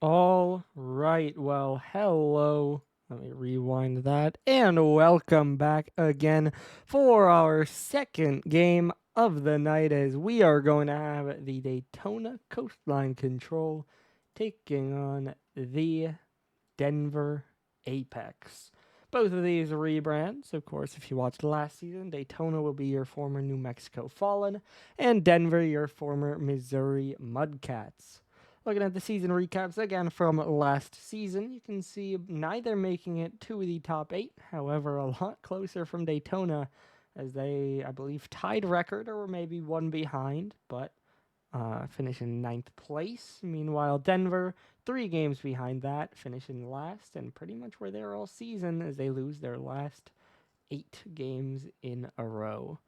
All right, well, hello. Let me rewind that. And welcome back again for our second game of the night as we are going to have the Daytona Coastline Control taking on the Denver Apex. Both of these rebrands, of course, if you watched last season, Daytona will be your former New Mexico Fallen, and Denver your former Missouri Mudcats. Looking at the season recaps again from last season, you can see neither making it to the top 8, however, a lot closer from Daytona as they, I believe, tied record or were maybe one behind, but finishing ninth place. Meanwhile, Denver, 3 games behind that, finishing last and pretty much were there all season as they lose their last 8 games in a row.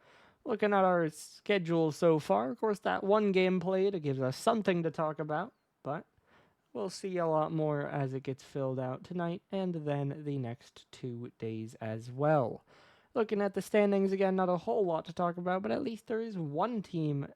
Looking at our schedule so far, of course, that 1 game played, it gives us something to talk about, but we'll see a lot more as it gets filled out tonight and then the next 2 days as well. Looking at the standings again, not a whole lot to talk about, but at least there is one team,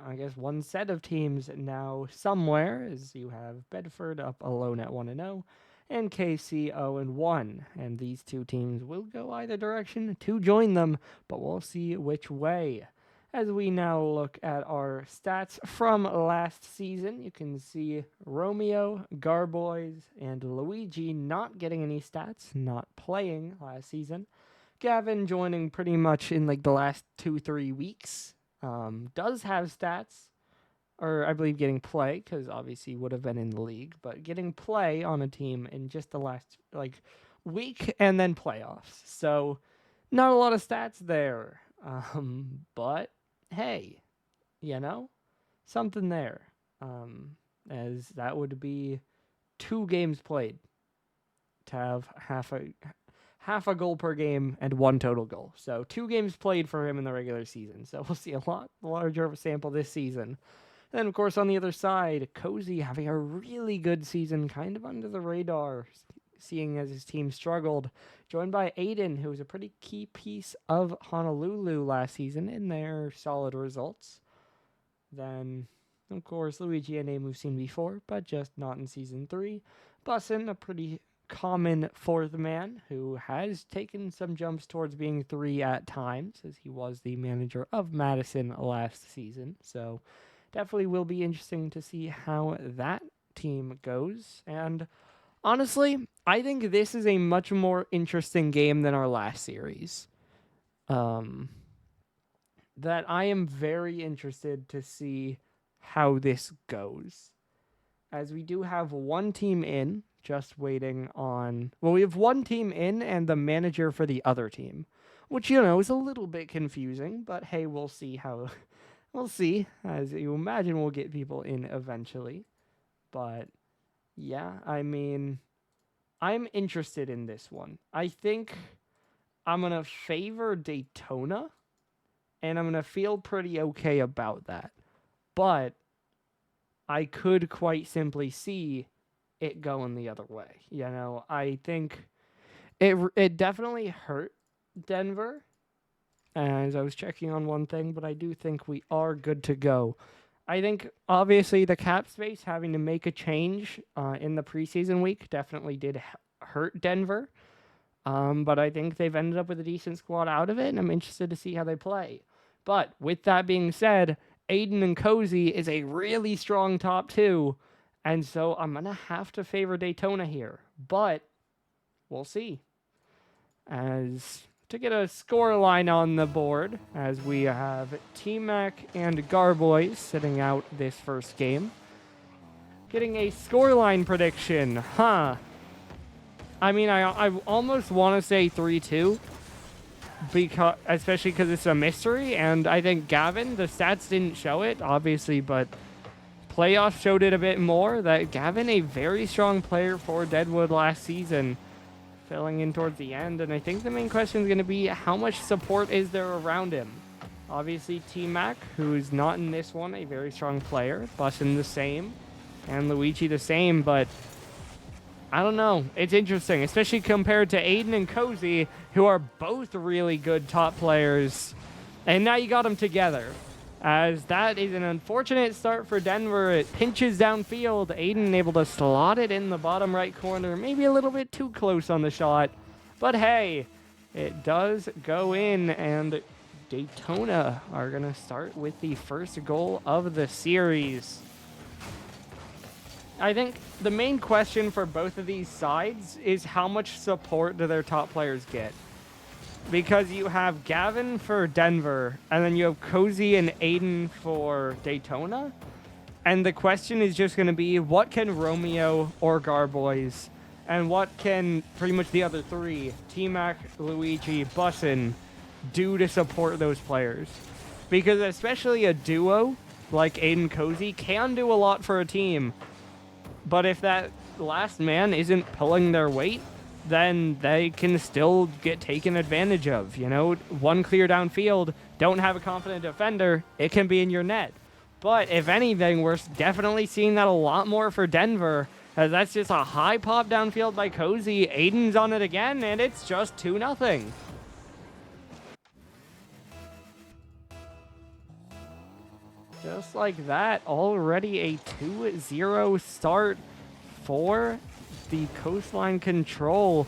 I guess one set of teams now somewhere, as you have Bedford up alone at 1-0 and KC 0-1. And these two teams will go either direction to join them, but we'll see which way. As we now look at our stats from last season, you can see Romeo, Garboys, and Luigi not getting any stats, not playing last season. Gavin joining pretty much in like the last 2-3 weeks. Does have stats, or I believe getting play, because obviously would have been in the league, but getting play on a team in just the last like week and then playoffs. So not a lot of stats there. But hey, you know, something there. As that would be 2 games played to have half a goal per game and 1 total goal. So 2 games played for him in the regular season. So we'll see a lot larger of a sample this season. Then, of course, on the other side, Cozy having a really good season, kind of under the radar, seeing as his team struggled. Joined by Aiden, who was a pretty key piece of Honolulu last season in their solid results. Then, of course, Luigi, a name we've seen before, but just not in Season 3. Bussin, a pretty common fourth man who has taken some jumps towards being 3 at times, as he was the manager of Madison last season. So definitely will be interesting to see how that team goes. And honestly, I think this is a much more interesting game than our last series. That I am very interested to see how this goes. As we do have one team in, just waiting on. Well, we have one team in and the manager for the other team, which, is a little bit confusing, but hey, we'll see how. We'll see. As you imagine, we'll get people in eventually. But yeah, I mean, I'm interested in this one. I think I'm going to favor Daytona, and I'm going to feel pretty okay about that. But I could quite simply see it going the other way. I think it definitely hurt Denver as I was checking on one thing, but I do think we are good to go. I think obviously the cap space having to make a change in the preseason week definitely did hurt Denver. But I think they've ended up with a decent squad out of it, and I'm interested to see how they play. But with that being said, Aiden and Cozy is a really strong top 2, and so I'm going to have to favor Daytona here. But we'll see. As to get a score line on the board, as we have T-Mac and Garboys sitting out this first game. Getting a scoreline prediction, huh? I mean, I almost want to say 3-2, especially because it's a mystery, and I think Gavin, the stats didn't show it, obviously, but playoffs showed it a bit more, that Gavin, a very strong player for Deadwood last season, filling in towards the end, and I think the main question is going to be how much support is there around him. Obviously, T-Mac, who's not in this one, a very strong player, Bussin the same, and Luigi the same, but I don't know. It's interesting, especially compared to Aiden and Cozy, who are both really good top players, and now you got them together. As that is an unfortunate start for Denver. It pinches downfield. Aiden able to slot it in the bottom right corner. Maybe a little bit too close on the shot. But hey, it does go in, and Daytona are going to start with the first goal of the series. I think the main question for both of these sides is how much support do their top players get? Because you have Gavin for Denver, and then you have Cozy and Aiden for Daytona. And the question is just going to be, what can Romeo or Garboys, and what can pretty much the other three, T-Mac, Luigi, Bussin, do to support those players? Because especially a duo like Aiden Cozy can do a lot for a team. But if that last man isn't pulling their weight, then they can still get taken advantage of. You know, one clear downfield, don't have a confident defender, it can be in your net. But if anything, we're definitely seeing that a lot more for Denver, as that's just a high pop downfield by Cozy. Aiden's on it again, and it's just 2-0. Just like that, already a 2-0 start for the Coastline Control.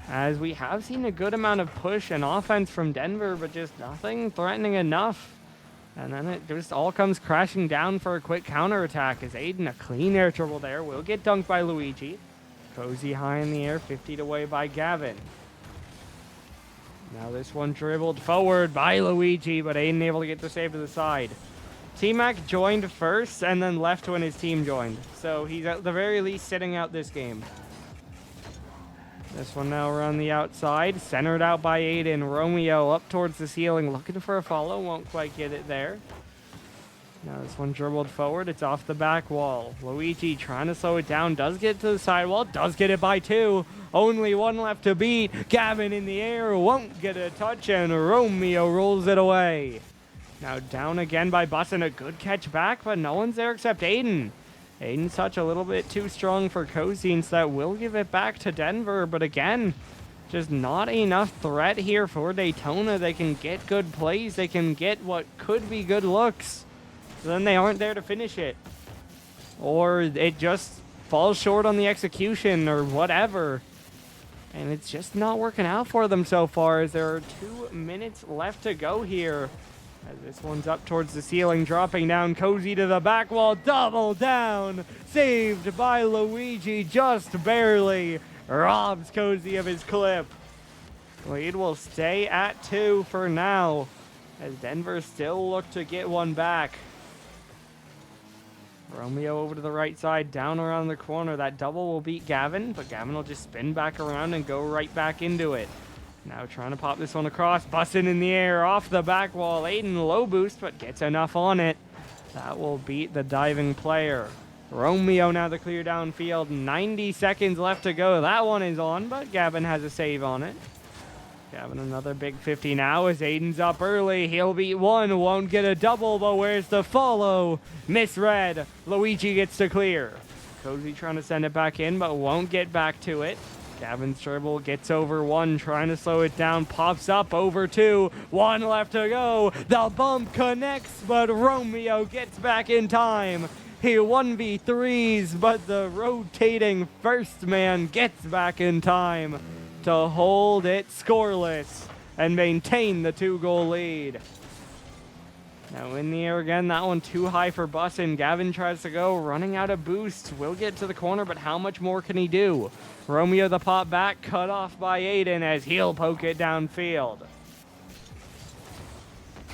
As we have seen a good amount of push and offense from Denver, but just nothing threatening enough. And then it just all comes crashing down for a quick counterattack, as Aiden, a clean air dribble there, will get dunked by Luigi. Cozy high in the air, 50'd away by Gavin. Now this one dribbled forward by Luigi, but Aiden able to get the save to the side. T-Mac joined first and then left when his team joined. So he's at the very least sitting out this game. This one now around the outside, centered out by Aiden. Romeo up towards the ceiling, looking for a follow, won't quite get it there. Now this one dribbled forward, it's off the back wall. Luigi trying to slow it down, does get to the sidewall, does get it by 2. Only one left to beat. Gavin in the air, won't get a touch, and Romeo rolls it away. Now down again by Bussin, a good catch back, but no one's there except Aiden. Aiden's touch a little bit too strong for Cozy, so that will give it back to Denver, but again, just not enough threat here for Daytona. They can get good plays, they can get what could be good looks, so then they aren't there to finish it. Or it just falls short on the execution or whatever. And it's just not working out for them so far, as there are 2 minutes left to go here. As this one's up towards the ceiling, dropping down, Cozy to the back wall, double down, saved by Luigi, just barely, robs Cozy of his clip. Lead will stay at 2 for now, as Denver still look to get one back. Romeo over to the right side, down around the corner. That double will beat Gavin, but Gavin will just spin back around and go right back into it. Now trying to pop this one across, Bussin in the air, off the back wall. Aiden low boost, but gets enough on it. That will beat the diving player. Romeo now the clear downfield, 90 seconds left to go. That one is on, but Gavin has a save on it. Gavin another big 50 now as Aiden's up early. He'll beat one, won't get a double, but where's the follow? Misread. Luigi gets to clear. Cozy trying to send it back in, but won't get back to it. Gavin's dribble gets over 1, trying to slow it down, pops up over 2, 1 left to go. The bump connects, but Romeo gets back in time. He 1v3s, but the rotating first man gets back in time to hold it scoreless and maintain the 2-goal lead. Now in the air again, that one too high for Bussin. Gavin tries to go, running out of boost. Will get to the corner, but how much more can he do? Romeo the pop back, cut off by Aiden as he'll poke it downfield.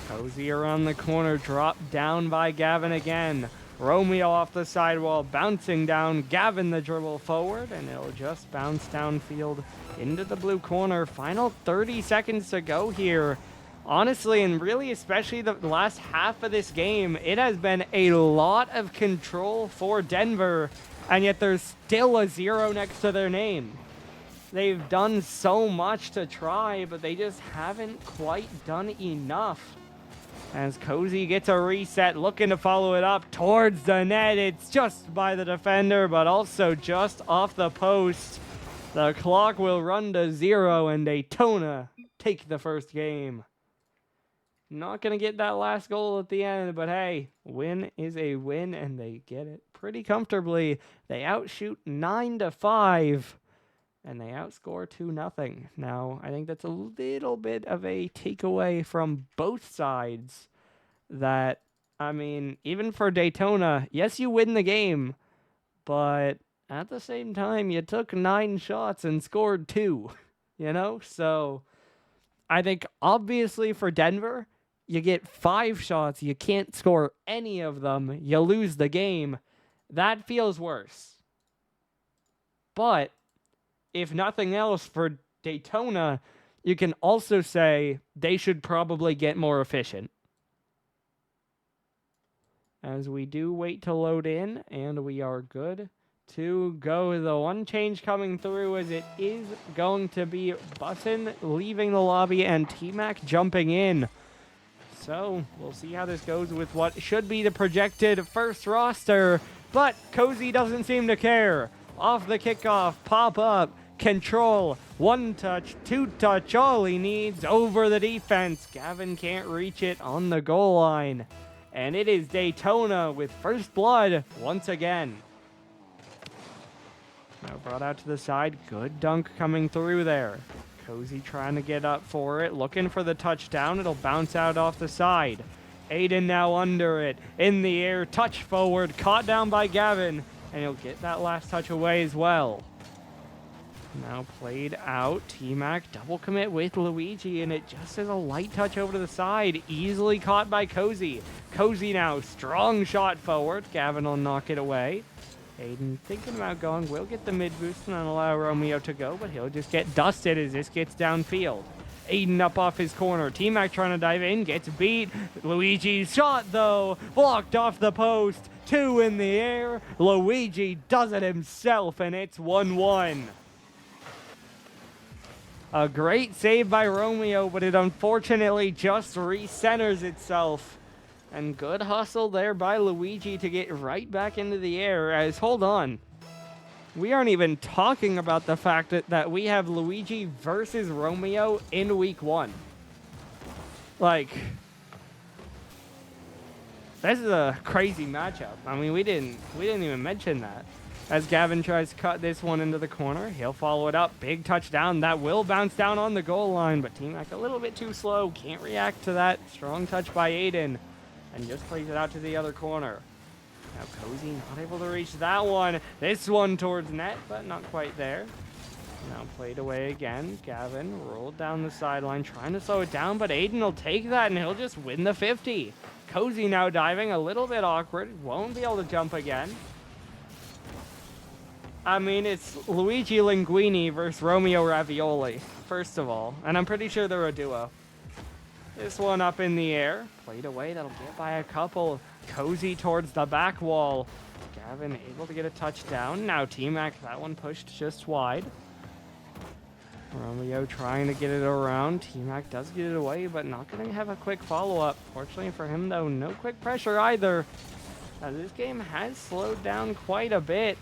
Cozy around the corner, dropped down by Gavin again. Romeo off the sidewall, bouncing down. Gavin the dribble forward, and it'll just bounce downfield into the blue corner. Final 30 seconds to go here. Honestly, and really especially the last half of this game, it has been a lot of control for Denver, and yet there's still a 0 next to their name. They've done so much to try, but they just haven't quite done enough. As Cozy gets a reset, looking to follow it up towards the net. It's just by the defender, but also just off the post. The clock will run to 0, and Daytona take the first game. Not going to get that last goal at the end, but hey, win is a win, and they get it pretty comfortably. They outshoot 9-5, and they outscore 2-0. Now, I think that's a little bit of a takeaway from both sides that, I mean, even for Daytona, yes, you win the game, but at the same time, you took 9 shots and scored 2, So I think obviously for Denver, you get 5 shots, you can't score any of them, you lose the game. That feels worse. But if nothing else, for Daytona, you can also say they should probably get more efficient. As we do wait to load in, and we are good to go. The one change coming through as it is going to be Bussin leaving the lobby and T-Mac jumping in. So we'll see how this goes with what should be the projected first roster, but Cozy doesn't seem to care. Off the kickoff, pop up, control, 1 touch, 2 touch, all he needs over the defense. Gavin can't reach it on the goal line. And it is Daytona with first blood once again. Now brought out to the side, good dunk coming through there. Cozy trying to get up for it, looking for the touchdown. It'll bounce out off the side. Aiden now under it, in the air, touch forward, caught down by Gavin, and he'll get that last touch away as well. Now played out, T-Mac double commit with Luigi, and it just is a light touch over to the side, easily caught by Cozy. Cozy now, strong shot forward, Gavin will knock it away. Aiden thinking about going, will get the mid boost and then allow Romeo to go, but he'll just get dusted as this gets downfield. Aiden up off his corner. T-Mac trying to dive in, gets beat. Luigi's shot, though, blocked off the post. 2 in the air. Luigi does it himself, and it's 1-1. A great save by Romeo, but it unfortunately just recenters itself. And good hustle there by Luigi to get right back into the air as, hold on, we aren't even talking about the fact that we have Luigi versus Romeo in week 1. Like, this is a crazy matchup. I mean, we didn't even mention that. As Gavin tries to cut this one into the corner, he'll follow it up. Big touchdown. That will bounce down on the goal line, but T-Mac a little bit too slow. Can't react to that. Strong touch by Aiden. And just plays it out to the other corner. Now Cozy not able to reach that one. This one towards net, but not quite there. Now played away again. Gavin rolled down the sideline, trying to slow it down, but Aiden will take that and he'll just win the 50. Cozy now diving, a little bit awkward. Won't be able to jump again. I mean, it's Luigi Linguini versus Romeo Ravioli, first of all. And I'm pretty sure they're a duo. This one up in the air. Played away. That'll get by a couple. Cozy towards the back wall. Gavin able to get a touchdown. Now T-Mac, that one pushed just wide. Romeo trying to get it around. T-Mac does get it away, but not going to have a quick follow-up. Fortunately for him, though, no quick pressure either. Now, this game has slowed down quite a bit.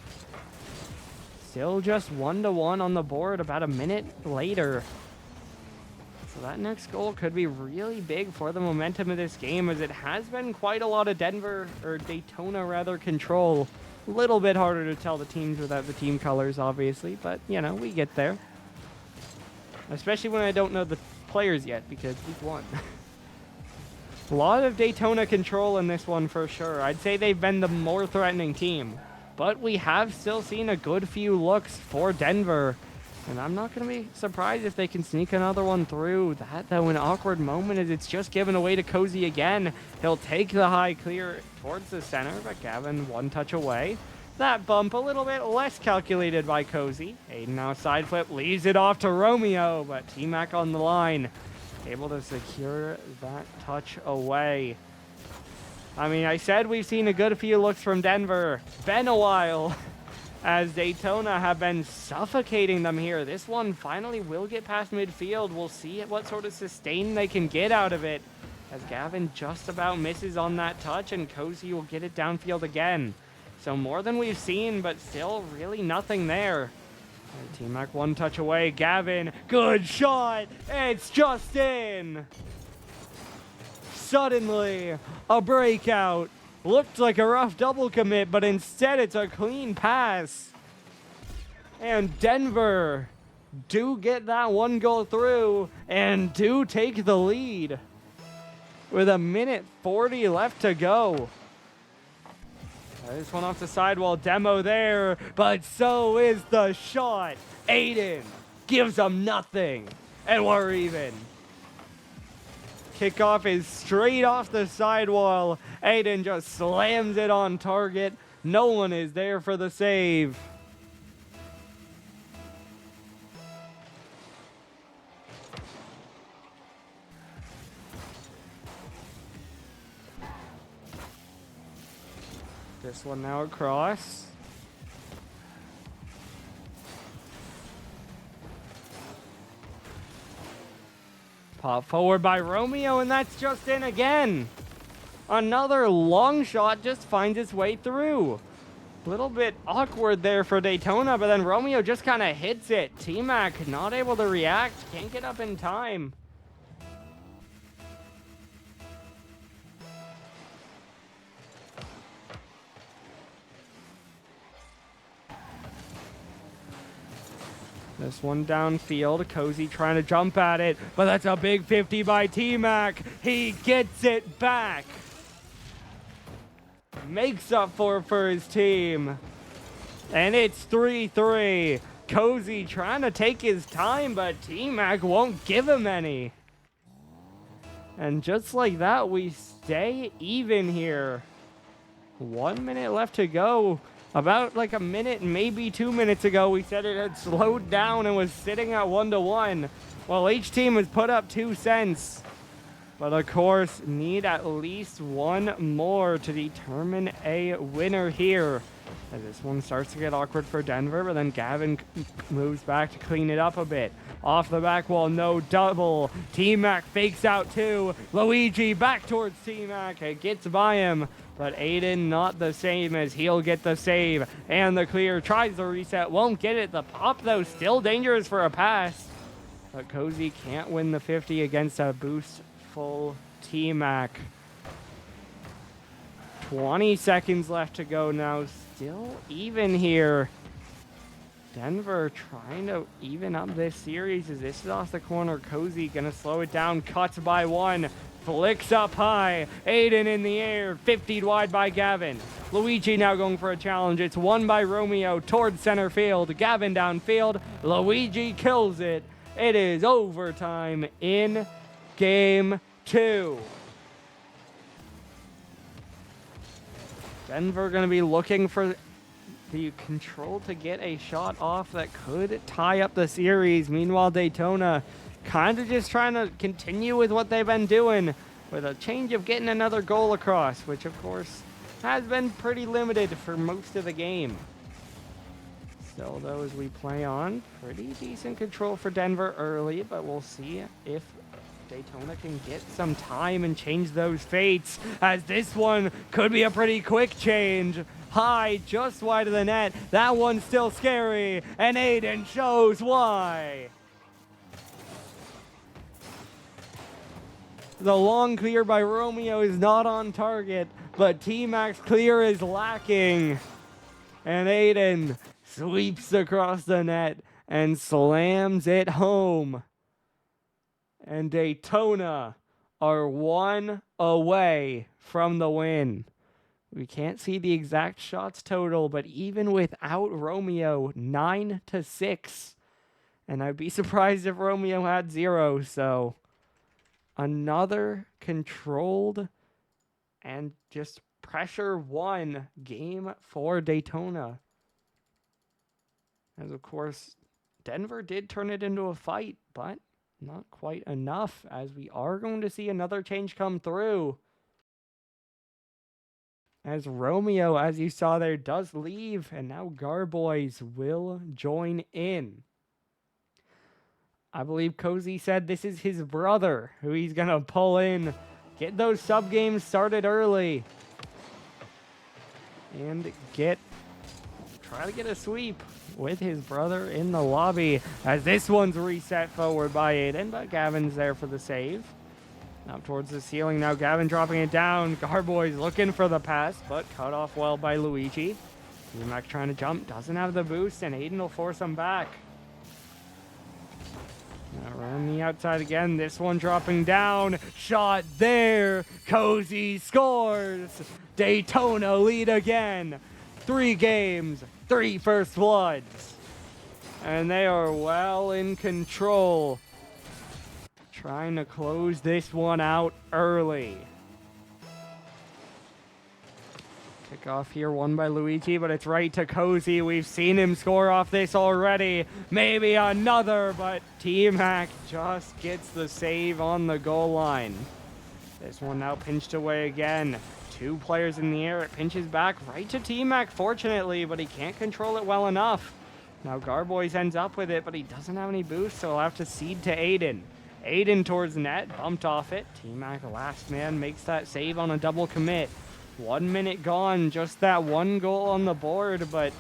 Still just 1-1 on the board about a minute later. So that next goal could be really big for the momentum of this game, as it has been quite a lot of Daytona control. A little bit harder to tell the teams without the team colors, obviously, but, we get there. Especially when I don't know the players yet, because week 1. A lot of Daytona control in this one for sure. I'd say they've been the more threatening team, but we have still seen a good few looks for Denver. And I'm not going to be surprised if they can sneak another one through. That, though, an awkward moment as it's just given away to Cozy again. He'll take the high clear towards the center, but Gavin 1 touch away. That bump a little bit less calculated by Cozy. Aiden now side flip, leaves it off to Romeo, but T-Mac on the line. Able to secure that touch away. I mean, I said we've seen a good few looks from Denver. Been a while. As Daytona have been suffocating them here. This one finally will get past midfield. We'll see what sort of sustain they can get out of it. As Gavin just about misses on that touch, and Cozy will get it downfield again. So more than we've seen, but still really nothing there. T-Mac 1 touch away. Gavin, good shot. It's just in. suddenly a breakout. Looked like a rough double commit, but instead it's a clean pass. And Denver do get that one goal through and do take the lead with 1:40 left to go. This one off the sidewall demo there, but so is the shot. Aiden gives them nothing, and we're even. Kickoff is straight off the sidewall. Aiden just slams it on target. No one is there for the save. This one now across. Pop forward by Romeo, and that's just in again. Another long shot just finds its way through. A little bit awkward there for Daytona, but then Romeo just kind of hits it. T-Mac not able to react, can't get up in time. This one downfield, Cozy trying to jump at it, but that's a big 50 by T-Mac. He gets it back. Makes up for his team. And it's 3-3. Cozy trying to take his time, but T-Mac won't give him any. And just like that, we stay even here. 1 minute left to go. About like a minute, maybe 2 minutes ago, we said it had slowed down and was sitting at 1-1. Well, each team has put up 2 cents. But of course, need at least one more to determine a winner here. As this one starts to get awkward for Denver, but then Gavin moves back to clean it up a bit. Off the back wall, no double. T-Mac fakes out 2. Luigi back towards T-Mac. It gets by him. But Aiden not the same, as he'll get the save and the clear. Tries the reset, won't get it. The pop, though, still dangerous for a pass. But Cozy can't win the 50 against a boostful T-Mac. 20 seconds left to go now. Still even here. Denver trying to even up this series as this is off the corner. Cozy gonna slow it down, cuts by 1. Flicks up high, Aiden in the air, 50 wide by Gavin. Luigi now going for a challenge. It's won by Romeo towards center field. Gavin downfield, Luigi kills it. It is overtime in game 2. Denver going to be looking for the control to get a shot off that could tie up the series. Meanwhile, Daytona kind of just trying to continue with what they've been doing with a change of getting another goal across, which of course has been pretty limited for most of the game. Still though, as we play on, pretty decent control for Denver early, but we'll see if Daytona can get some time and change those fates, as this one could be a pretty quick change. High, just wide of the net. That one's still scary, and Aiden shows why. The long clear by Romeo is not on target, but T-Mac's clear is lacking. And Aiden sweeps across the net and slams it home. And Daytona are 1 away from the win. We can't see the exact shots total, but even without Romeo, 9-6. And I'd be surprised if Romeo had 0, so another controlled and just pressure 1 game for Daytona. As of course, Denver did turn it into a fight, but not quite enough, as we are going to see another change come through. As Romeo, as you saw there, does leave, and now Garboys will join in. I believe Cozy said this is his brother who he's going to pull in, get those sub games started early, and try to get a sweep with his brother in the lobby, as this one's reset forward by Aiden, but Gavin's there for the save. Now towards the ceiling. Now Gavin dropping it down. Garboy's looking for the pass, but cut off well by Luigi. T-Mac trying to jump. Doesn't have the boost, and Aiden will force him back. Now on the outside again. This one dropping down. Shot there. Cozy scores. Daytona lead again. 3 games, 3 first bloods. And they are well in control. Trying to close this one out early. Kickoff here won by Luigi, but it's right to Cozy. We've seen him score off this already. Maybe another, but T-Mac just gets the save on the goal line. This one now pinched away again. 2 players in the air. It pinches back right to T-Mac, fortunately, but he can't control it well enough. Now Garboys ends up with it, but he doesn't have any boost, so he'll have to cede to Aiden. Aiden towards the net, bumped off it. T-Mac, the last man, makes that save on a double commit. 1 minute gone, just that 1 goal on the board, but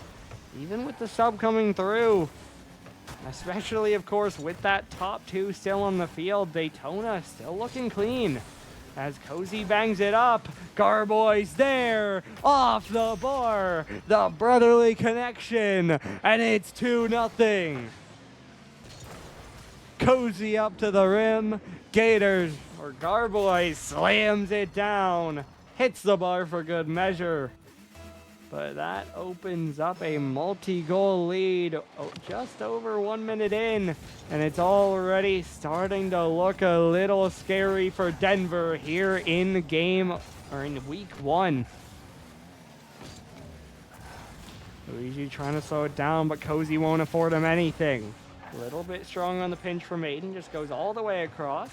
even with the sub coming through, especially, of course, with that top 2 still on the field, Daytona still looking clean. As Cozy bangs it up, Garboy's there, off the bar, the brotherly connection, and it's 2-0. Cozy up to the rim, Garboy slams it down, hits the bar for good measure. But that opens up a multi-goal lead just over 1 minute in, and it's already starting to look a little scary for Denver here in week 1. Luigi trying to slow it down, but Cozy won't afford him anything. A little bit strong on the pinch from Aiden, just goes all the way across.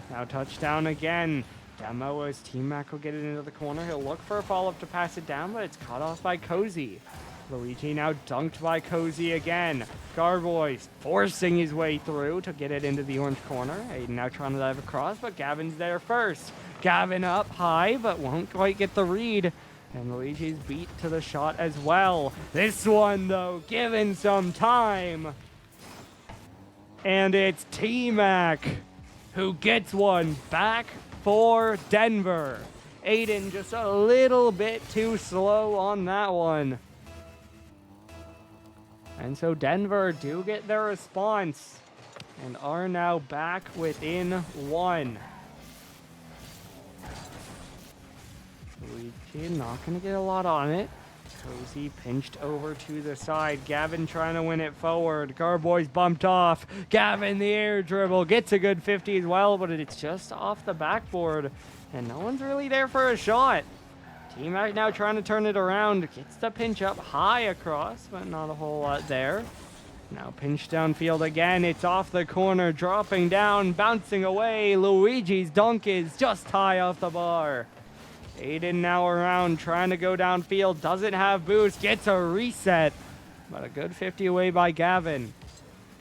Now touchdown again. Demo as T-Mac will get it into the corner. He'll look for a follow-up to pass it down, but it's cut off by Cozy. Luigi now dunked by Cozy again. Garboy forcing his way through to get it into the orange corner. Aiden now trying to dive across, but Gavin's there first. Gavin up high, but won't quite get the read. And Luigi's beat to the shot as well. This one, though, given some time. And it's T-Mac who gets one back for Denver. Aiden just a little bit too slow on that one. And so Denver do get their response and are now back within 1. Luigi not going to get a lot on it. Cozy pinched over to the side. Gavin trying to win it forward. Garboy's bumped off. Gavin the air dribble. Gets a good 50 as well, but it's just off the backboard. And no one's really there for a shot. T-Mac now trying to turn it around. Gets the pinch up high across, but not a whole lot there. Now pinch downfield again. It's off the corner. Dropping down. Bouncing away. Luigi's dunk is just high off the bar. Aiden now around, trying to go downfield, doesn't have boost, gets a reset, but a good 50 away by Gavin.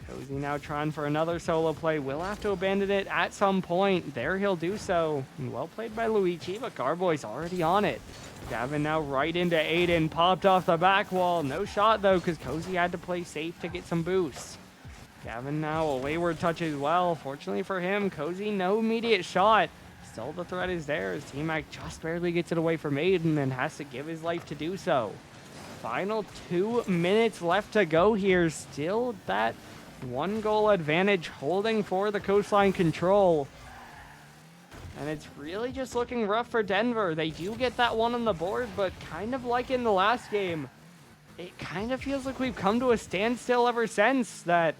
Cozy now trying for another solo play, will have to abandon it at some point. There he'll do so. And well played by Luigi, but Garboy's already on it. Gavin now right into Aiden, popped off the back wall. No shot though, because Cozy had to play safe to get some boosts. Gavin now a wayward touch as well. Fortunately for him, Cozy no immediate shot. Still the threat is there as T-Mac just barely gets it away from Aiden and has to give his life to do so. Final 2 minutes left to go here. Still that 1 goal advantage holding for the Coastline Control. And it's really just looking rough for Denver. They do get that 1 on the board, but kind of like in the last game, it kind of feels like we've come to a standstill ever since. That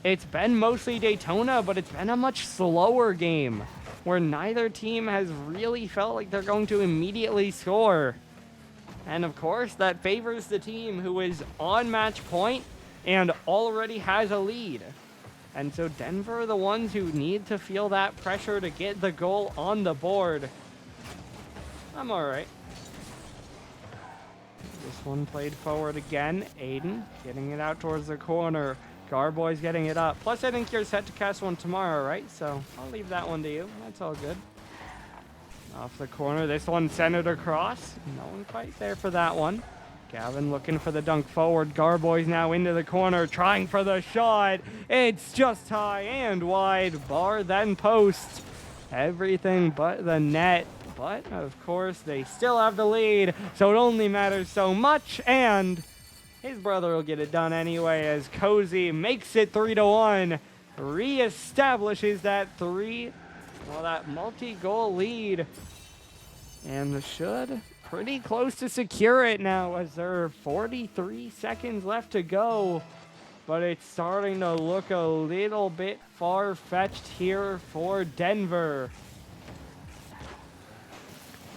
it's been mostly Daytona, but it's been a much slower game, where neither team has really felt like they're going to immediately score. And of course, that favors the team who is on match point and already has a lead. And so Denver are the ones who need to feel that pressure to get the goal on the board. I'm all right. This one played forward again. Aiden getting it out towards the corner. Garboy's getting it up. Plus, I think you're set to cast one tomorrow, right? So I'll leave that one to you. That's all good. Off the corner. This one centered across. No one quite there for that one. Gavin looking for the dunk forward. Garboy's now into the corner, trying for the shot. It's just high and wide. Bar then post. everything but the net. But, of course, they still have the lead, so it only matters so much, and his brother will get it done anyway as Cozy makes it 3-1, reestablishes that that multi-goal lead, and should pretty close to secure it now as there are 43 seconds left to go. But it's starting to look a little bit far-fetched here for Denver,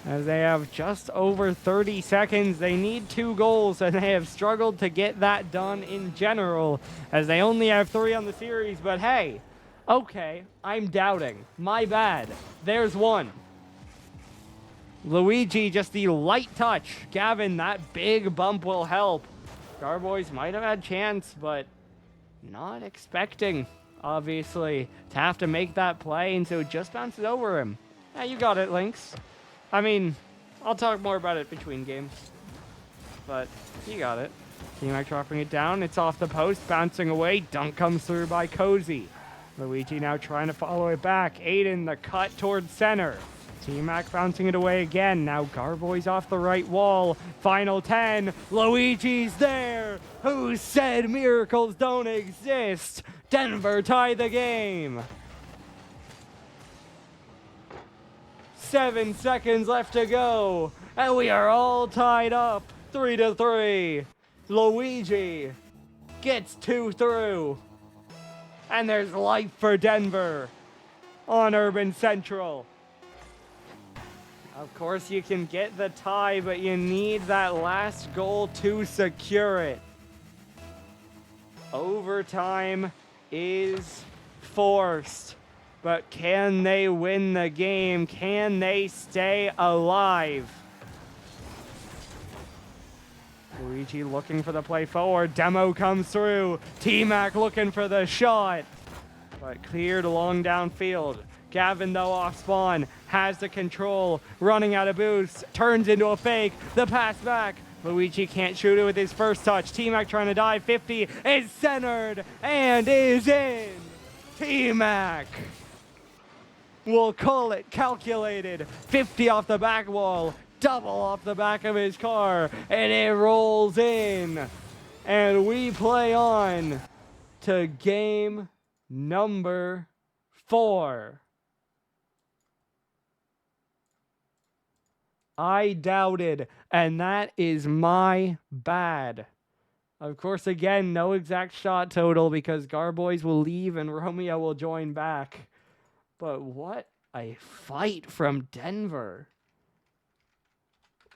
as they have just over 30 seconds. They need 2 goals, and they have struggled to get that done in general, as they only have 3 on the series. But hey, okay, I'm doubting. My bad. There's one. Luigi, just the light touch. Gavin, that big bump will help. Garboys might have had chance, but not expecting, obviously, to have to make that play, and so just bounces over him. Yeah, you got it, Lynx. I mean, I'll talk more about it between games, but you got it. T-Mac dropping it down. It's off the post, bouncing away. Dunk comes through by Cozy. Luigi now trying to follow it back. Aiden, the cut towards center. T-Mac bouncing it away again. Now Garboy's off the right wall. Final 10. Luigi's there. Who said miracles don't exist? Denver tie the game. 7 seconds left to go, and we are all tied up 3-3. Luigi gets 2 through, and there's life for Denver on Urban Central. Of course, you can get the tie, but you need that last goal to secure it. Overtime is forced. But can they win the game? Can they stay alive? Luigi looking for the play forward. Demo comes through. T-Mac looking for the shot, but cleared along downfield. Gavin, though, off spawn, has the control, running out of boost, turns into a fake. The pass back. Luigi can't shoot it with his first touch. T-Mac trying to dive. 50 is centered and is in. T-Mac. We'll call it calculated. 50 off the back wall, double off the back of his car, and it rolls in. And we play on to game number 4. I doubted, and that is my bad. Of course, again, no exact shot total because Garboys will leave and Romeo will join back. But what a fight from Denver.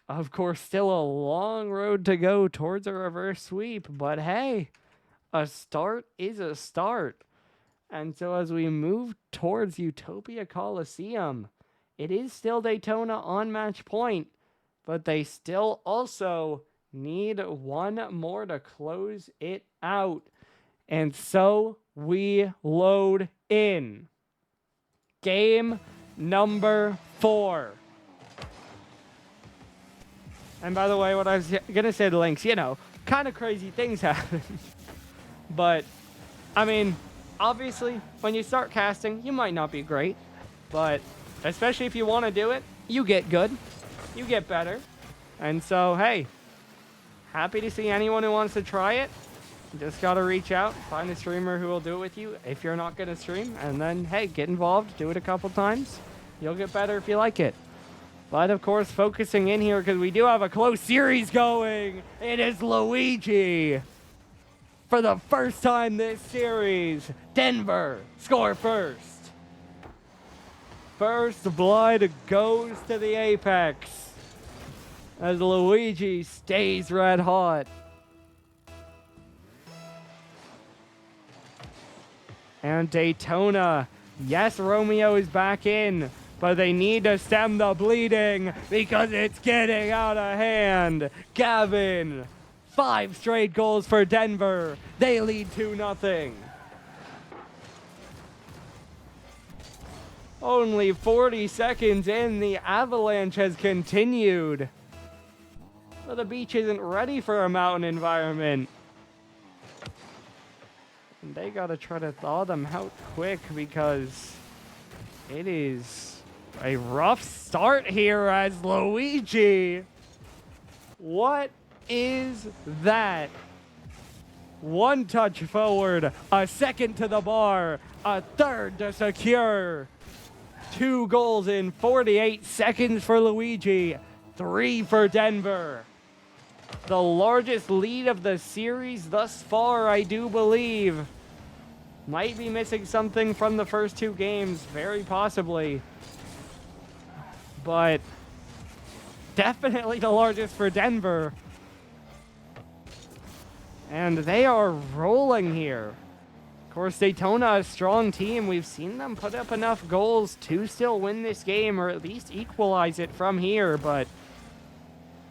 Of course, still a long road to go towards a reverse sweep, but hey, a start is a start. And so as we move towards Utopia Coliseum, it is still Daytona on match point, but they still also need one more to close it out. And so we load in game number 4. And by the way, what I was going to say to Lynx, kind of crazy things happen. But, I mean, obviously, when you start casting, you might not be great. But, especially if you want to do it, you get good. You get better. And so, hey, happy to see anyone who wants to try it. Just got to reach out, find a streamer who will do it with you if you're not going to stream. And then, hey, get involved, do it a couple times. You'll get better if you like it. But, of course, focusing in here because we do have a close series going. It is Luigi. For the first time this series, Denver score first. First blood goes to the Apex as Luigi stays red hot. And Daytona, yes, Romeo is back in, but they need to stem the bleeding because it's getting out of hand. Gavin, 5 straight goals for Denver. They lead 2-0. Only 40 seconds in, the avalanche has continued. But the beach isn't ready for a mountain environment. And they gotta try to thaw them out quick because it is a rough start here as Luigi. What is that? One touch forward, a second to the bar, a third to secure. 2 goals in 48 seconds for Luigi, 3 for Denver. The largest lead of the series thus far, I do believe. Might be missing something from the first 2 games, very possibly. But definitely the largest for Denver. And they are rolling here. Of course, Daytona, a strong team. We've seen them put up enough goals to still win this game, or at least equalize it from here, but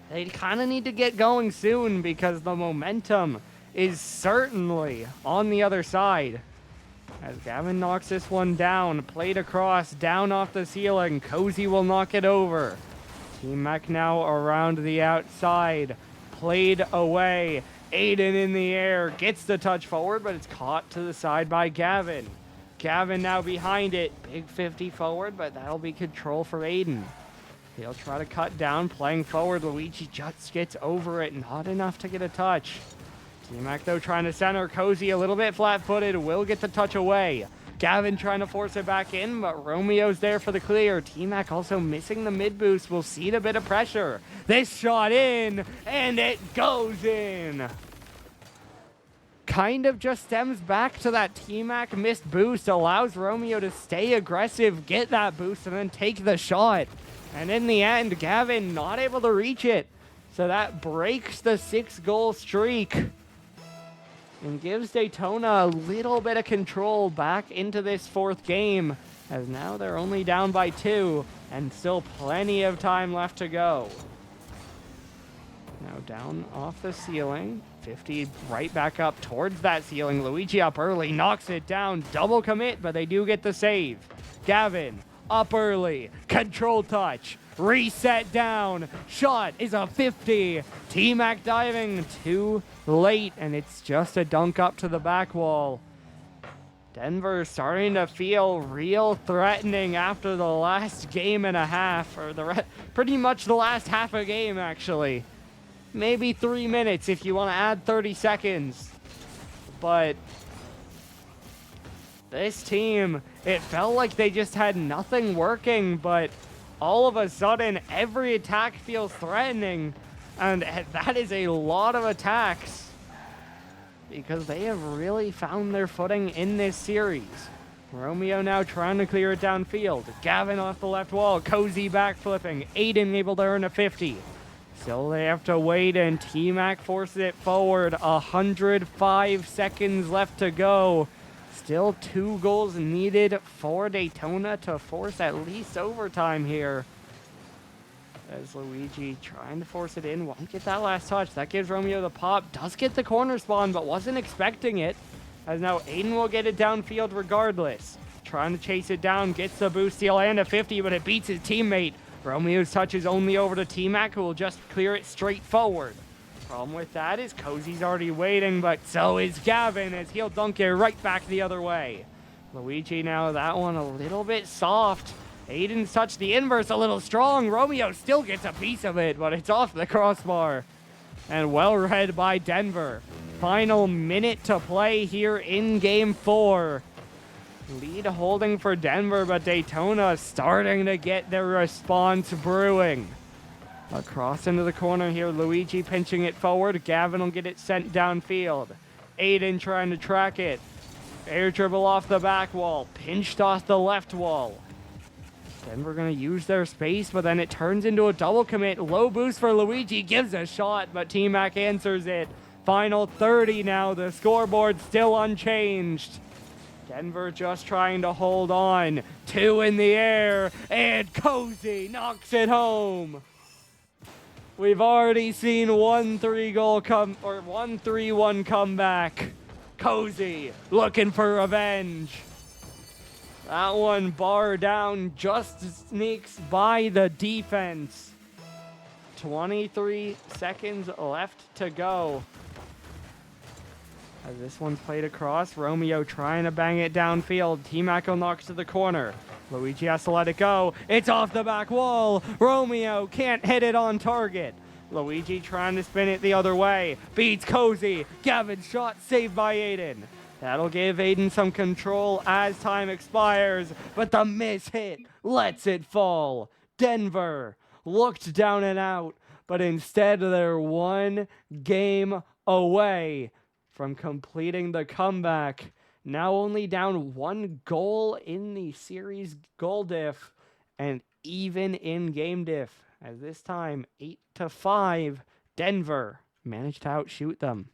they kind of need to get going soon because the momentum is certainly on the other side. As Gavin knocks this one down, played across, down off the ceiling. Cozy will knock it over. Team Mac now around the outside, played away. Aiden in the air, gets the touch forward, but it's caught to the side by Gavin. Gavin now behind it, big 50 forward, but that'll be control for Aiden. He'll try to cut down, playing forward. Luigi just gets over it, not enough to get a touch. T-Mac, though, trying to center. Cozy a little bit flat-footed, will get the touch away. Gavin trying to force it back in, but Romeo's there for the clear. T-Mac also missing the mid-boost. Will cede a bit of pressure. This shot in, and it goes in. Kind of just stems back to that T-Mac missed boost. Allows Romeo to stay aggressive, get that boost, and then take the shot. And in the end, Gavin not able to reach it. So that breaks the 6-goal streak. And gives Daytona a little bit of control back into this 4th game, as now they're only down by 2 and still plenty of time left to go. Now down off the ceiling, 50 right back up towards that ceiling. Luigi up early, knocks it down, double commit, but they do get the save. Gavin up early, control touch, reset down, shot is a 50. T-Mac diving too late, and it's just a dunk up to the back wall. Denver starting to feel real threatening after the last game and a half, or pretty much the last half a game, actually. Maybe 3 minutes if you want to add 30 seconds. But this team, it felt like they just had nothing working, but all of a sudden, every attack feels threatening, and that is a lot of attacks because they have really found their footing in this series. Romeo now trying to clear it downfield. Gavin off the left wall, Cozy backflipping. Aiden able to earn a 50. Still they have to wait, and T-Mac forces it forward. 105 seconds left to go. Still 2 goals needed for Daytona to force at least overtime here. As Luigi trying to force it in, won't get that last touch. That gives Romeo the pop. Does get the corner spawn, but wasn't expecting it. As now Aiden will get it downfield regardless. Trying to chase it down, gets the boost steal and a 50, but it beats his teammate. Romeo's touch is only over to T-Mac, who will just clear it straight forward. Problem with that is Cozy's already waiting, but so is Gavin, as he'll dunk it right back the other way. Luigi now, that one a little bit soft. Aiden's touch the inverse a little strong. Romeo still gets a piece of it, but it's off the crossbar. And well read by Denver. Final minute to play here in Game 4. Lead holding for Denver, but Daytona starting to get their response brewing. Across into the corner here, Luigi pinching it forward. Gavin will get it sent downfield. Aiden trying to track it. Air dribble off the back wall. Pinched off the left wall. Denver going to use their space, but then it turns into a double commit. Low boost for Luigi. Gives a shot, but T-Mac answers it. Final 30 now. The scoreboard still unchanged. Denver just trying to hold on. 2 in the air, and Cozy knocks it home. We've already seen 1-3-1 comeback. Cozy looking for revenge. That one bar down, just sneaks by the defense. 23 seconds left to go. As this one's played across, Romeo trying to bang it downfield. T-Mac knocks to the corner. Luigi has to let it go. It's off the back wall. Romeo can't hit it on target. Luigi trying to spin it the other way. Beats Cozy. Gavin's shot saved by Aiden. That'll give Aiden some control as time expires, but the miss hit lets it fall. Denver looked down and out, but instead they're one game away from completing the comeback. Now only down 1 goal in the series goal diff and even in game diff, as this time 8-5, Denver managed to outshoot them.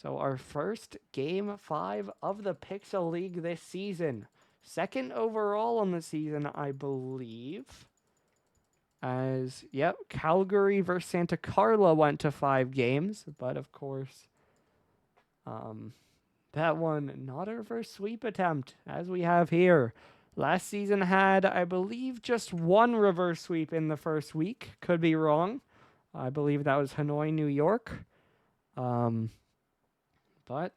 So our first Game 5 of the Pixel League this season. Second overall on the season, I believe. As, yep, Calgary versus Santa Carla went to 5 games. But, of course, that one, not a reverse sweep attempt, as we have here. Last season had, I believe, just 1 reverse sweep in the first week. Could be wrong. I believe that was Hanoi, New York. But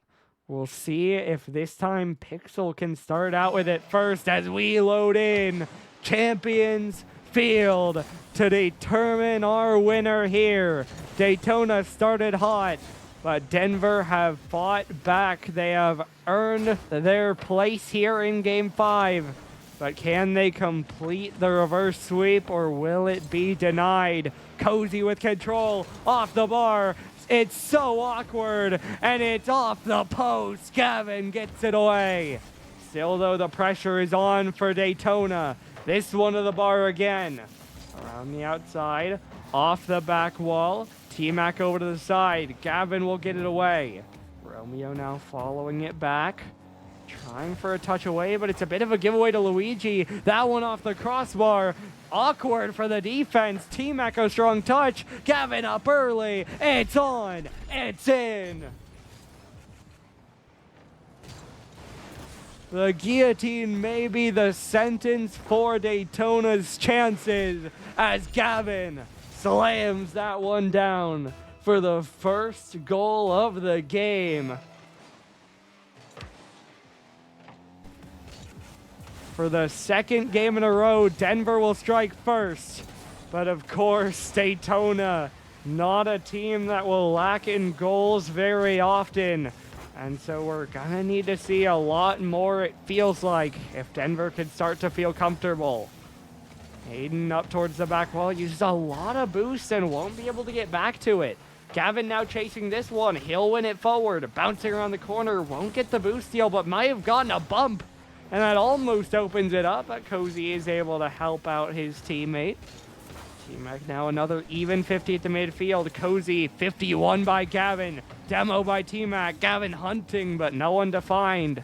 we'll see if this time Pixel can start out with it first as we load in Champions Field to determine our winner here. Daytona started hot, but Denver have fought back. They have earned their place here in Game 5. But can they complete the reverse sweep, or will it be denied? Cozy with control, off the bar. It's so awkward, and it's off the post. Gavin gets it away. Still, though, the pressure is on for Daytona. This one to the bar again. Around the outside, off the back wall. T-Mac over to the side. Gavin will get it away. Romeo now following it back. Trying for a touch away, but it's a bit of a giveaway to Luigi. That one off the crossbar. Awkward for the defense. T-Mac a strong touch. Gavin up early. It's on. It's in. The guillotine may be the sentence for Daytona's chances as Gavin slams that one down for the first goal of the game. For the second game in a row, Denver will strike first. But of course, Daytona, not a team that will lack in goals very often. And so we're gonna need to see a lot more, it feels like, if Denver can start to feel comfortable. Aiden up towards the back wall, uses a lot of boost and won't be able to get back to it. Gavin now chasing this one, he'll win it forward. Bouncing around the corner, won't get the boost steal, but might have gotten a bump. And that almost opens it up, but Cozy is able to help out his teammate. T-Mac now another even 50 at the midfield. Cozy 51 by Gavin. Demo by T-Mac. Gavin hunting, but no one to find.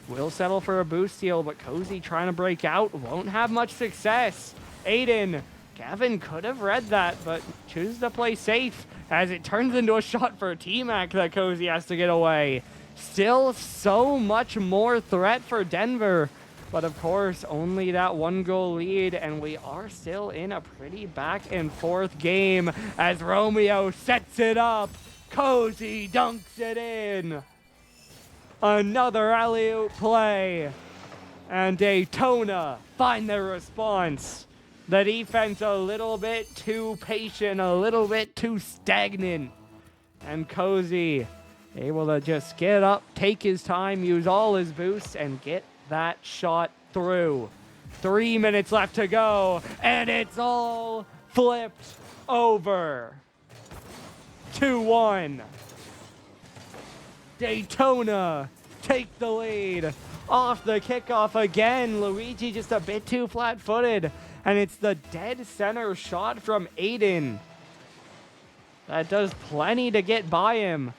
Will settle for a boost steal, but Cozy trying to break out. Won't have much success. Aiden. Gavin could have read that, but chooses to play safe as it turns into a shot for T-Mac that Cozy has to get away. Still so much more threat for Denver, but of course only that 1-goal lead, and we are still in a pretty back and forth game as Romeo sets it up. Cozy dunks it in. Another alley-oop play, and Daytona find their response. The defense a little bit too patient, a little bit too stagnant, and Cozy able to just get up, take his time, use all his boosts, and get that shot through. 3 minutes left to go, and it's all flipped over. 2-1. Daytona take the lead. Off the kickoff again. Luigi just a bit too flat-footed, and it's the dead center shot from Aiden. That does plenty to get by him.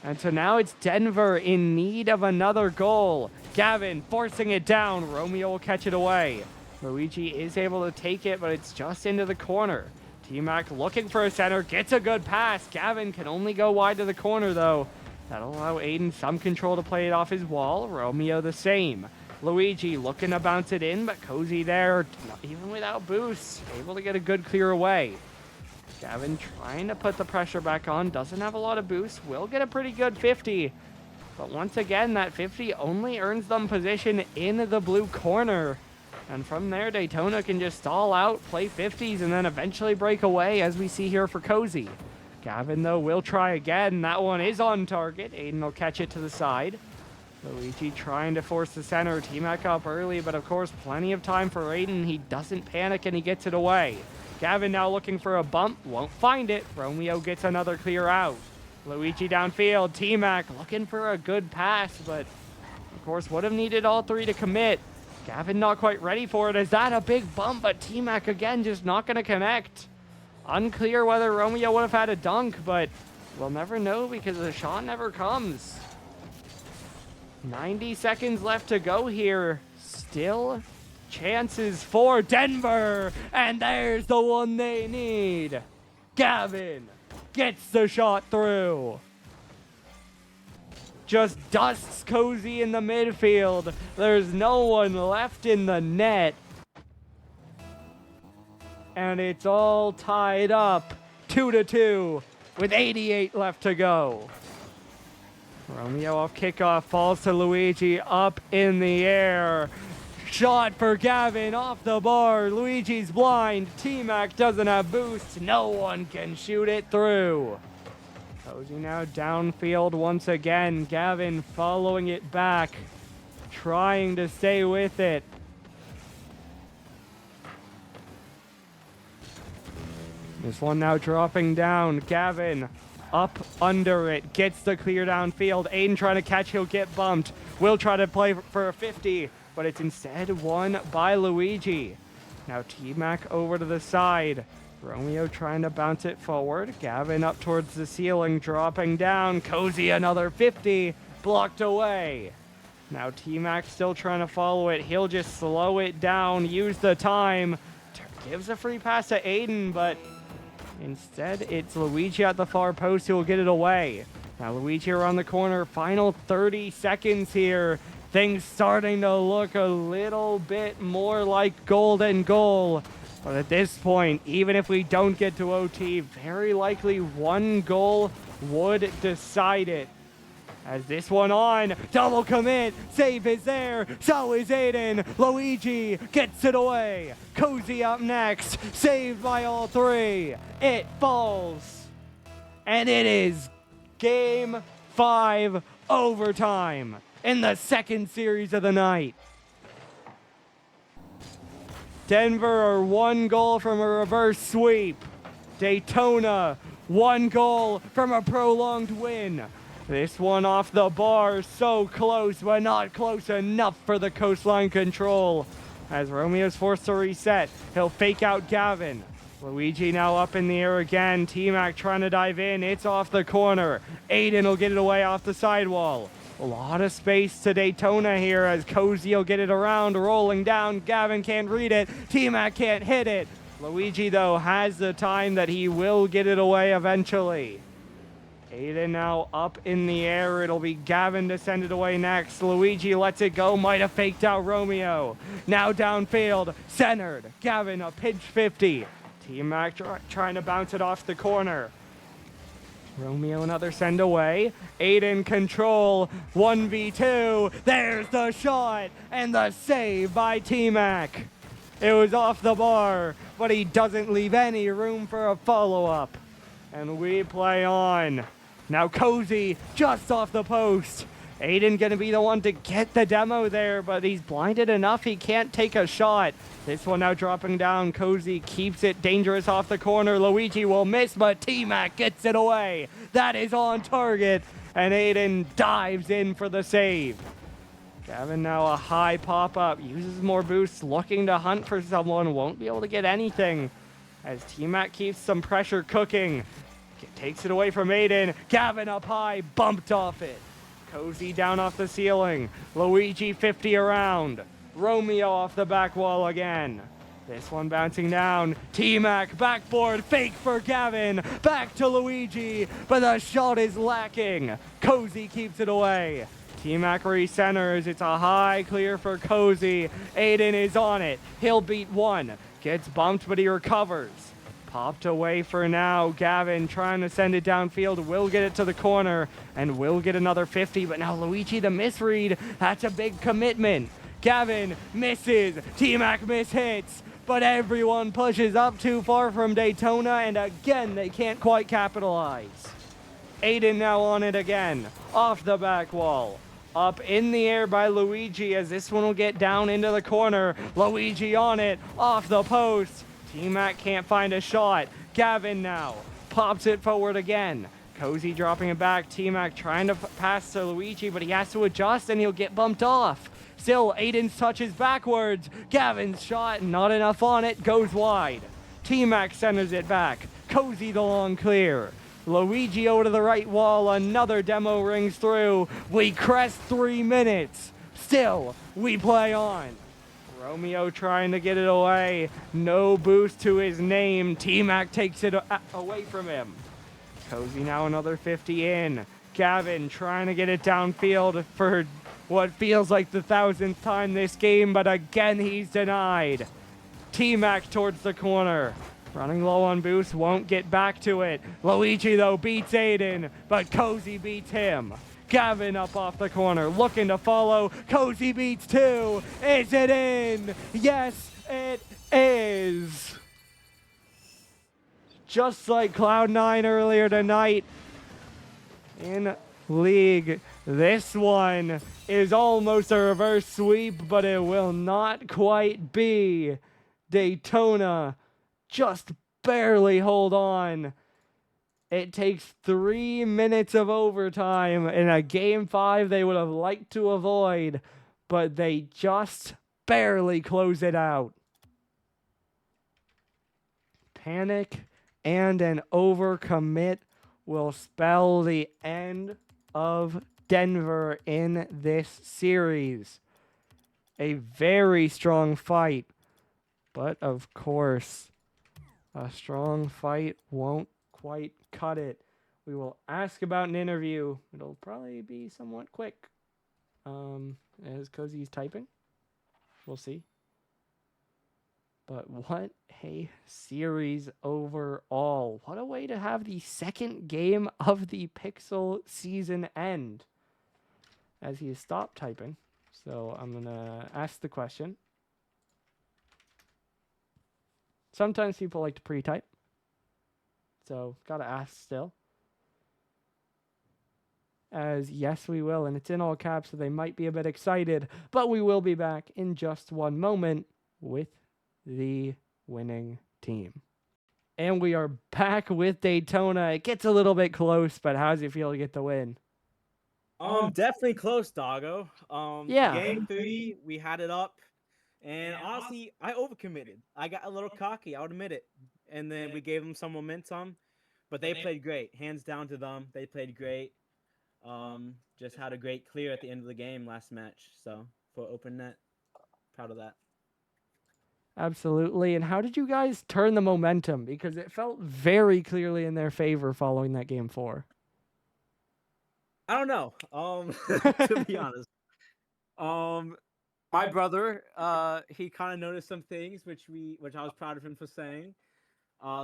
And so now it's Denver in need of another goal. Gavin forcing it down. Romeo will catch it away. Luigi is able to take it, but it's just into the corner. T-Mac looking for a center, gets a good pass. Gavin can only go wide to the corner, though. That'll allow Aiden some control to play it off his wall. Romeo the same. Luigi looking to bounce it in, but Cozy there, even without boosts, able to get a good clear away. Gavin trying to put the pressure back on, doesn't have a lot of boost, will get a pretty good 50. But once again, that 50 only earns them position in the blue corner. And from there, Daytona can just stall out, play 50s, and then eventually break away, as we see here for Cozy. Gavin, though, will try again. That one is on target. Aiden will catch it to the side. Luigi trying to force the center. T-Mac up early, but of course, plenty of time for Aiden. He doesn't panic, and he gets it away. Gavin now looking for a bump. Won't find it. Romeo gets another clear out. Luigi downfield. T-Mac looking for a good pass, but of course would have needed all three to commit. Gavin not quite ready for it. Is that a big bump? But T-Mac again just not going to connect. Unclear whether Romeo would have had a dunk, but we'll never know because the shot never comes. 90 seconds left to go here. Still chances for Denver, and there's the one they need. Gavin gets the shot through. Just dusts Cozy in the midfield. There's no one left in the net. And it's all tied up 2-2 with 88 left to go. Romeo off kickoff, falls to Luigi, up in the air. Shot for Gavin, off the bar. Luigi's blind. T-Mac doesn't have boost. No one can shoot it through. Cozy now downfield once again. Gavin following it back, trying to stay with it. This one now dropping down. Gavin up under it, gets the clear downfield. Aiden trying to catch, he'll get bumped. Will try to play for a 50, but it's instead won by Luigi. Now T-Mac over to the side. Romeo trying to bounce it forward. Gavin up towards the ceiling, dropping down. Cozy another 50, blocked away. Now T-Mac still trying to follow it. He'll just slow it down, use the time. Gives a free pass to Aiden, but instead, it's Luigi at the far post who will get it away. Now Luigi around the corner, final 30 seconds here. Things starting to look a little bit more like golden goal. But at this point, even if we don't get to OT, very likely one goal would decide it. As this one on, double commit, save is there, so is Aiden. Luigi gets it away. Cozy up next, saved by all three. It falls. And it is Game 5 overtime in the second series of the night. Denver are one goal from a reverse sweep. Daytona, one goal from a prolonged win. This one off the bar, so close, but not close enough for the Coastline Control. As Romeo's forced to reset, he'll fake out Gavin. Luigi now up in the air again. T-Mac trying to dive in. It's off the corner. Aiden will get it away off the sidewall. A lot of space to Daytona here as Cozy will get it around, rolling down. Gavin can't read it. T-Mac can't hit it. Luigi, though, has the time that he will get it away eventually. Aiden now up in the air. It'll be Gavin to send it away next. Luigi lets it go. Might have faked out Romeo. Now downfield. Centered. Gavin a pinch 50. T-Mac trying to bounce it off the corner. Romeo another send away. Aiden control. 1v2. There's the shot. And the save by T-Mac. It was off the bar, but he doesn't leave any room for a follow-up. And we play on. Now Cozy just off the post. Aiden gonna be the one to get the demo there, but he's blinded enough he can't take a shot. This one now dropping down. Cozy keeps it dangerous off the corner. Luigi will miss, but T-Mac gets it away. That is on target, and Aiden dives in for the save. Gavin now a high pop-up, uses more boosts, looking to hunt for someone, won't be able to get anything. As T-Mac keeps some pressure cooking. Takes it away from Aiden. Gavin up high, bumped off it. Cozy down off the ceiling. Luigi 50 around. Romeo off the back wall again. This one bouncing down. T-Mac backboard, fake for Gavin. Back to Luigi, but the shot is lacking. Cozy keeps it away. T-Mac recenters. It's a high clear for Cozy. Aiden is on it. He'll beat one. Gets bumped, but he recovers. Popped away for now. Gavin trying to send it downfield. Will get it to the corner and will get another 50. But now Luigi, the misread. That's a big commitment. Gavin misses. T-Mac mishits. But everyone pushes up too far from Daytona. And again, they can't quite capitalize. Aiden now on it again. Off the back wall. Up in the air by Luigi as this one will get down into the corner. Luigi on it. Off the post. T-Mac can't find a shot. Gavin now pops it forward again. Cozy dropping it back. T-Mac trying to pass to Luigi, but he has to adjust and he'll get bumped off. Still, Aiden's touch is backwards. Gavin's shot, not enough on it, goes wide. T-Mac centers it back. Cozy the long clear. Luigi over to the right wall. Another demo rings through. We crest 3 minutes. Still, we play on. Romeo trying to get it away. No boost to his name. T-Mac takes it away from him. Cozy now another 50 in. Gavin trying to get it downfield for what feels like the 1000th time this game, but again he's denied. T-Mac towards the corner. Running low on boost, won't get back to it. Luigi though beats Aiden, but Cozy beats him. Gavin up off the corner, looking to follow. Cozy beats 2. Is it in? Yes, it is. Just like Cloud9 earlier tonight in League, this one is almost a reverse sweep, but it will not quite be. Daytona just barely hold on. It takes 3 minutes of overtime in a Game 5 they would have liked to avoid, but they just barely close it out. Panic and an overcommit will spell the end of Denver in this series. A very strong fight, but of course, a strong fight won't quite cut it. We will ask about an interview. It'll probably be somewhat quick. As Cozy's typing. We'll see. But what a series overall. What a way to have the second game of the Pixel season end. As he stopped typing. So I'm going to ask the question. Sometimes people like to pre-type. So, gotta ask still. As yes, we will. And it's in all caps, so they might be a bit excited. But we will be back in just one moment with the winning team. And we are back with Daytona. It gets a little bit close, but how does it feel to get the win? Definitely close, doggo. Yeah. Game 3, we had it up. And honestly, I overcommitted. I got a little cocky, I'll admit it. And then we gave them some momentum, but they played great. Hands down to them. They played great. Just had a great clear at the end of the game last match. So for open net, proud of that. Absolutely. And how did you guys turn the momentum? Because it felt very clearly in their favor following that game 4. I don't know. To be honest. My brother, he kind of noticed some things which I was proud of him for saying.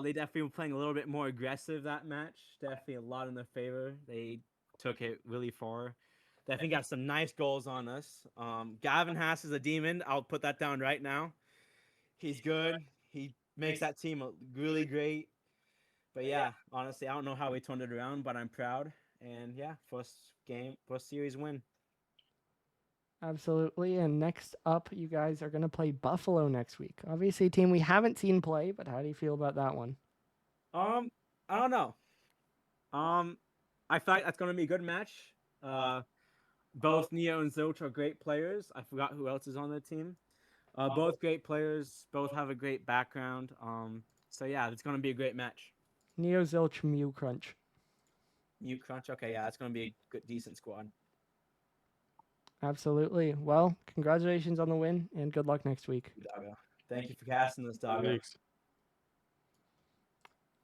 They definitely were playing a little bit more aggressive that match. Definitely a lot in their favor. They took it really far. Definitely got some nice goals on us. Gavin Haas is a demon. I'll put that down right now. He's good. He makes that team really great. But yeah, honestly, I don't know how we turned it around, but I'm proud. And yeah, first series win. Absolutely. And next up, you guys are going to play Buffalo next week. Obviously, a team we haven't seen play, but how do you feel about that one? I don't know. I feel like that's going to be a good match. Both Neo and Zilch are great players. I forgot who else is on the team. Both great players. Both have a great background. So yeah, it's going to be a great match. Neo, Zilch, Mew Crunch. Mew Crunch. Okay, yeah, it's going to be a good, decent squad. Absolutely. Well, congratulations on the win, and good luck next week. Doggo. Thank you for casting this, doggo. Thanks.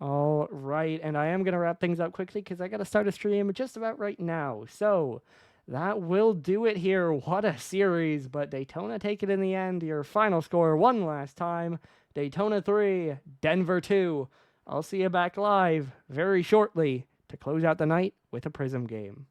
All right, and I am going to wrap things up quickly because I got to start a stream just about right now. So that will do it here. What a series, but Daytona take it in the end. Your final score one last time, Daytona 3, Denver 2. I'll see you back live very shortly to close out the night with a Prism game.